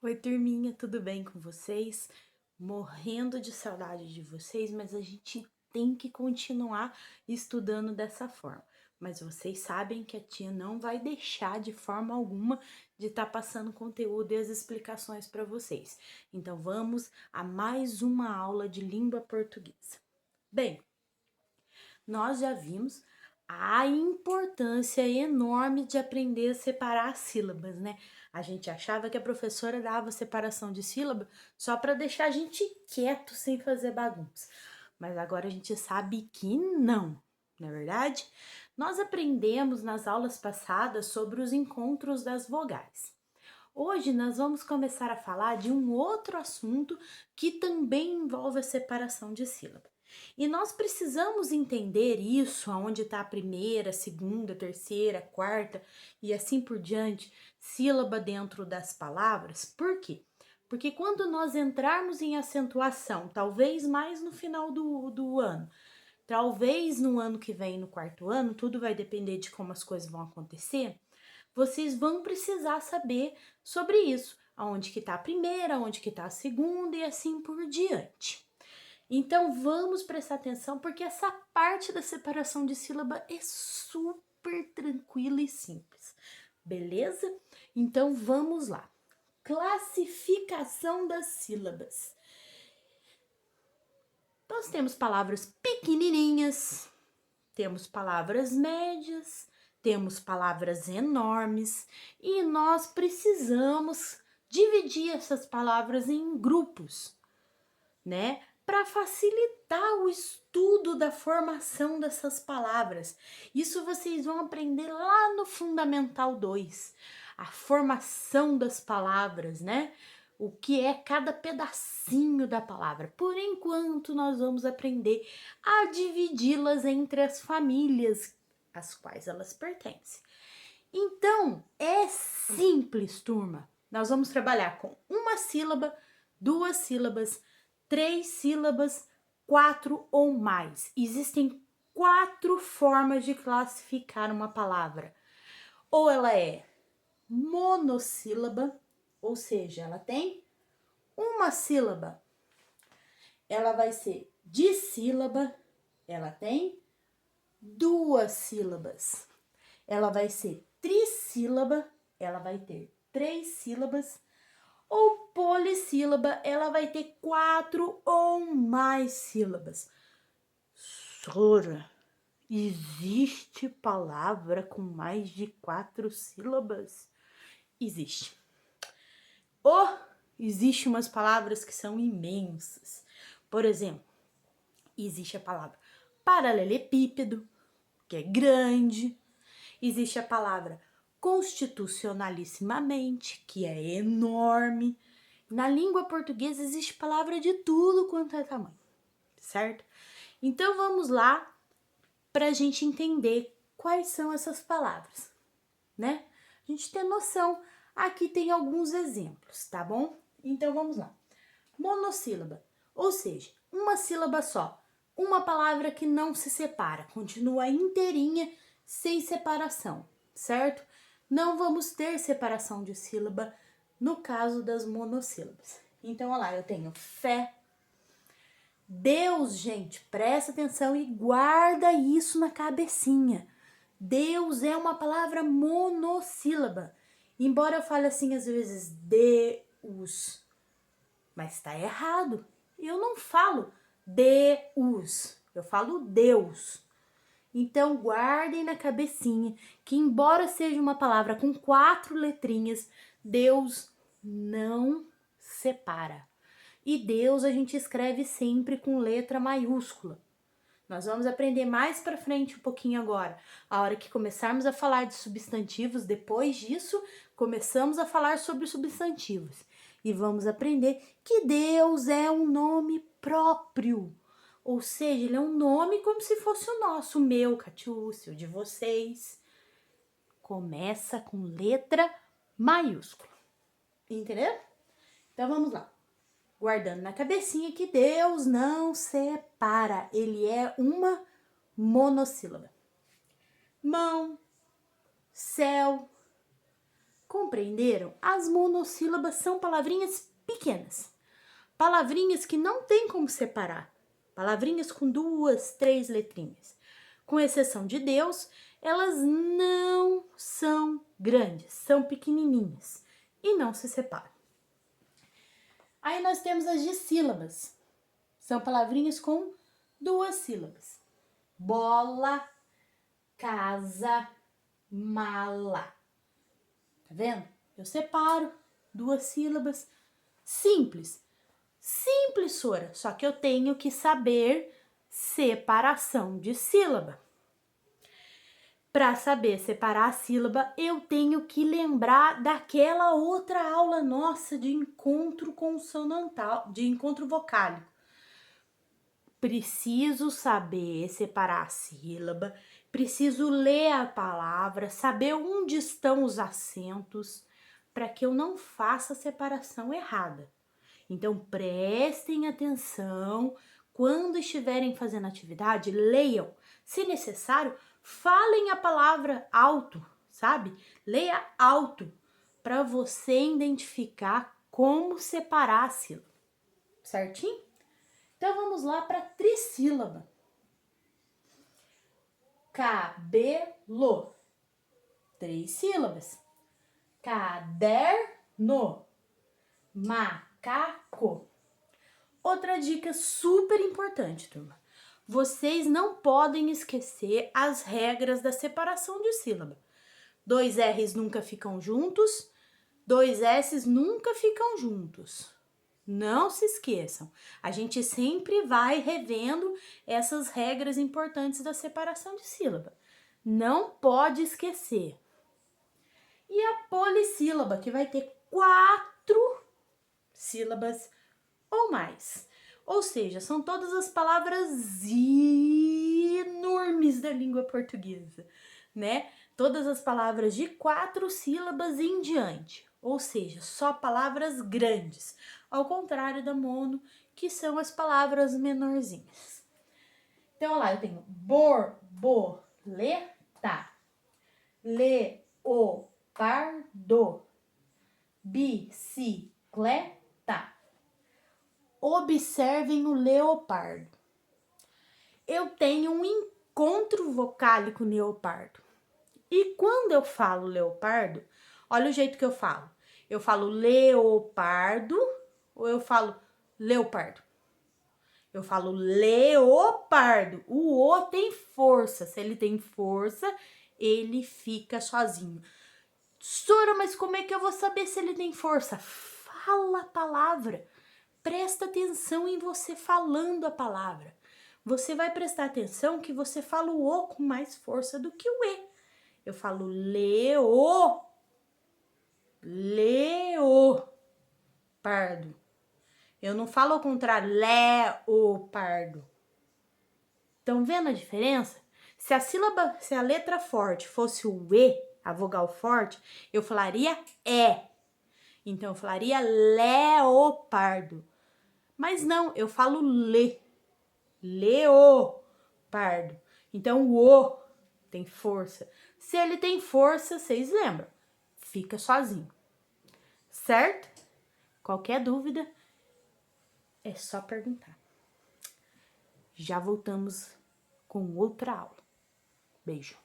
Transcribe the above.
Oi, turminha, tudo bem com vocês? Morrendo de saudade de vocês, mas a gente tem que continuar estudando dessa forma. Mas vocês sabem que a tia não vai deixar de forma alguma de estar passando conteúdo e as explicações para vocês. Então vamos a mais uma aula de língua portuguesa. Bem, nós já vimos a importância enorme de aprender a separar as sílabas, né? A gente achava que a professora dava separação de sílaba só para deixar a gente quieto sem fazer bagunça. Mas agora a gente sabe que não é verdade? Nós aprendemos nas aulas passadas sobre os encontros das vogais. Hoje nós vamos começar a falar de um outro assunto que também envolve a separação de sílaba. E nós precisamos entender isso, aonde está a primeira, segunda, terceira, quarta e assim por diante, sílaba dentro das palavras. Por quê? Porque quando nós entrarmos em acentuação, talvez mais no final do ano, talvez no ano que vem, no quarto ano, tudo vai depender de como as coisas vão acontecer, vocês vão precisar saber sobre isso, aonde que está a primeira, aonde que está a segunda e assim por diante. Então vamos prestar atenção porque essa parte da separação de sílaba é super tranquila e simples, beleza? Então vamos lá. Classificação das sílabas. Nós temos palavras pequenininhas, temos palavras médias, temos palavras enormes e nós precisamos dividir essas palavras em grupos, né? Para facilitar o estudo da formação dessas palavras. Isso vocês vão aprender lá no Fundamental 2, a formação das palavras, né? O que é cada pedacinho da palavra. Por enquanto, nós vamos aprender a dividi-las entre as famílias às quais elas pertencem. Então, é simples, turma. Nós vamos trabalhar com uma sílaba, duas sílabas, três sílabas, quatro ou mais. Existem 4 formas de classificar uma palavra. Ou ela é monossílaba, ou seja, ela tem uma sílaba. Ela vai ser dissílaba, ela tem 2 sílabas. Ela vai ser trissílaba, ela vai ter 3 sílabas. Ou polissílaba, ela vai ter 4 ou mais sílabas. Sora, existe palavra com mais de 4 sílabas? Existe. Ou existe umas palavras que são imensas. Por exemplo, existe a palavra paralelepípedo, que é grande. Existe a palavra constitucionalissimamente, que é enorme. Na língua portuguesa existe palavra de tudo quanto é tamanho, certo? Então vamos lá para a gente entender quais são essas palavras, né? A gente tem noção. Aqui tem alguns exemplos, tá bom? Então vamos lá. Monossílaba, ou seja, uma sílaba só. Uma palavra que não se separa, continua inteirinha, sem separação, certo? Não vamos ter separação de sílaba no caso das monossílabas. Então, olha lá, eu tenho fé. Deus, gente, presta atenção e guarda isso na cabecinha. Deus é uma palavra monossílaba. Embora eu fale assim às vezes Deus, mas está errado. Eu não falo Deus, eu falo Deus. Então guardem na cabecinha que embora seja uma palavra com 4 letrinhas, Deus não separa. E Deus a gente escreve sempre com letra maiúscula. Nós vamos aprender mais para frente um pouquinho agora. A hora que começarmos a falar de substantivos, depois disso, começamos a falar sobre substantivos. E vamos aprender que Deus é um nome próprio. Ou seja, ele é um nome como se fosse o nosso, o meu, Catiúcio, o de vocês. Começa com letra maiúscula. Entendeu? Então vamos lá. Guardando na cabecinha que Deus não separa. Ele é uma monossílaba. Mão, céu, Compreenderam? As monossílabas são palavrinhas pequenas. Palavrinhas que não tem como separar. Palavrinhas com 2, 3 letrinhas. Com exceção de Deus, elas não são grandes, são pequenininhas e não se separam. Aí nós temos as dissílabas. São palavrinhas com 2 sílabas. Bola, casa, mala. Tá vendo? Eu separo 2 sílabas. Simples. Simples, Sora. Só que eu tenho que saber separação de sílaba. Para saber separar a sílaba, eu tenho que lembrar daquela outra aula nossa de encontro consonantal, de encontro vocálico. Preciso saber separar a sílaba, preciso ler a palavra, saber onde estão os acentos, para que eu não faça a separação errada. Então, prestem atenção, quando estiverem fazendo atividade, leiam. Se necessário, falem a palavra alto, sabe? Leia alto, para você identificar como separar a sílaba, certinho? Então, vamos lá para a trissílaba. Cabelo, 3 sílabas. Caderno, macaco. Outra dica super importante, turma. Vocês não podem esquecer as regras da separação de sílaba. 2 R's nunca ficam juntos, 2 S's nunca ficam juntos. Não se esqueçam. A gente sempre vai revendo essas regras importantes da separação de sílaba. Não pode esquecer. E a polissílaba, que vai ter 4 sílabas ou mais. Ou seja, são todas as palavras enormes da língua portuguesa, né? Todas as palavras de 4 sílabas em diante. Ou seja, só palavras grandes. Ao contrário da mono, que são as palavras menorzinhas. Então, olha lá, eu tenho borboleta, leopardo, bicicleta. Observem o leopardo. Eu tenho um encontro vocálico leopardo. E quando eu falo leopardo, olha o jeito que eu falo. Eu falo leopardo ou eu falo leopardo? Eu falo leopardo. O O tem força. Se ele tem força, ele fica sozinho. Sora, mas como é que eu vou saber se ele tem força? Fala a palavra. Presta atenção em você falando a palavra. Você vai prestar atenção que você fala o O com mais força do que o E. Eu falo leopardo. Eu não falo ao contrário, leopardo. Estão vendo a diferença? Se a letra forte fosse o E, a vogal forte, eu falaria E. Então, eu falaria leopardo. Mas não, eu falo leopardo. Então, o O tem força. Se ele tem força, vocês lembram, fica sozinho. Certo? Qualquer dúvida, é só perguntar. Já voltamos com outra aula. Beijo.